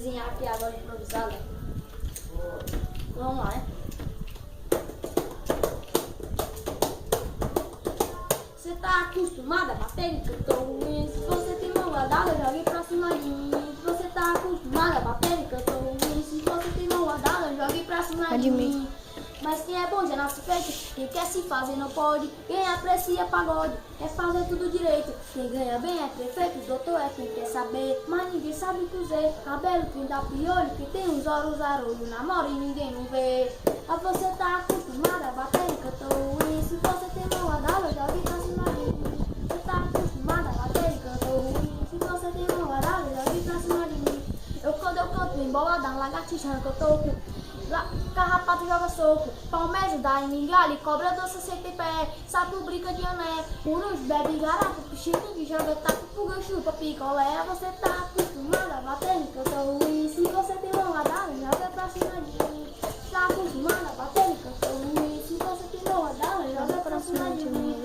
desenhar aqui agora improvisada. Vamos lá, né? Você tá acostumado a bater em canto ruim. Se você tem mão guardada, jogue pra cima de mim. Se você tá acostumado a bater em canto ruim. Se você tem mão guardada, jogue pra cima de mim. Mas quem é bom já nasce feito, quem quer se fazer não pode. Quem aprecia pagode, é fazer tudo direito. Quem ganha bem é prefeito, doutor é quem quer saber. Mas ninguém sabe cozer, cabelo quem dá piolho. Quem tem uns olhos arolho, namora e ninguém não vê. Mas você tá acostumado a bater em canto ruim. Se você tem mão guardada, jogue pra cima de mim. Você tá acostumado a bater em canto ruim. Se você tem mão guardada, jogue pra cima de mim. Quando eu canto emboladão, lagartixa arranca o toco. Carrapato joga soco, palmejo dá em mingale, cobra doce aceita em pé, sapo brinca de ané, urus bebe garapa, pichiringue joga taco, pulga chupa picolé. Você tá acostumado a bater em canto ruim. Se você tem mão guardada, joga pra cima de mim. Tá acostumado a bater em canto ruim. Se você tem mão guardada, joga pra cima de mim.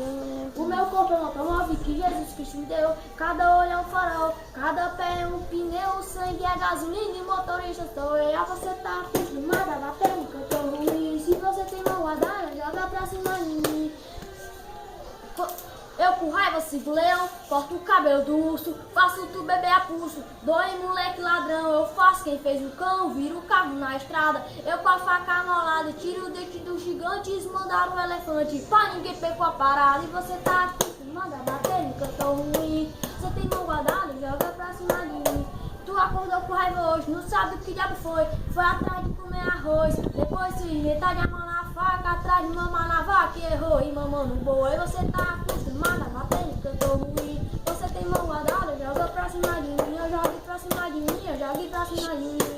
O meu corpo é um automóvel que Jesus Cristo me deu. Cada olho é um farol, cada pé é um pneu. O sangue é gasolina e motorista sou eu. Você tá acostumado a bater em canto ruim. Se você tem mão guardada, joga pra cima de mim. Eu com raiva sigo leão, corto o cabelo do urso, faço tu beber a pulso, dói moleque ladrão, eu faço quem fez o cão, viro o carro na estrada, eu com a faca amolada, tiro o dente dos gigantes, mandaram um elefante, pra ninguém pegou a parada. E você tá acostumado a bater em canto ruim. Você tem mão guardada, joga pra cima de mim. Tu acordou com raiva hoje, não sabe o que diabo foi atrás de comer arroz, depois se inventar de amolar a faca, atrás de mamar na vaca e errou e mamando no boi. Você tá acostumado a bater em canto ruim. Você tem mão guardada, joga pra cima de mim, eu jogo pra cima de mim, eu jogo pra cima de mim.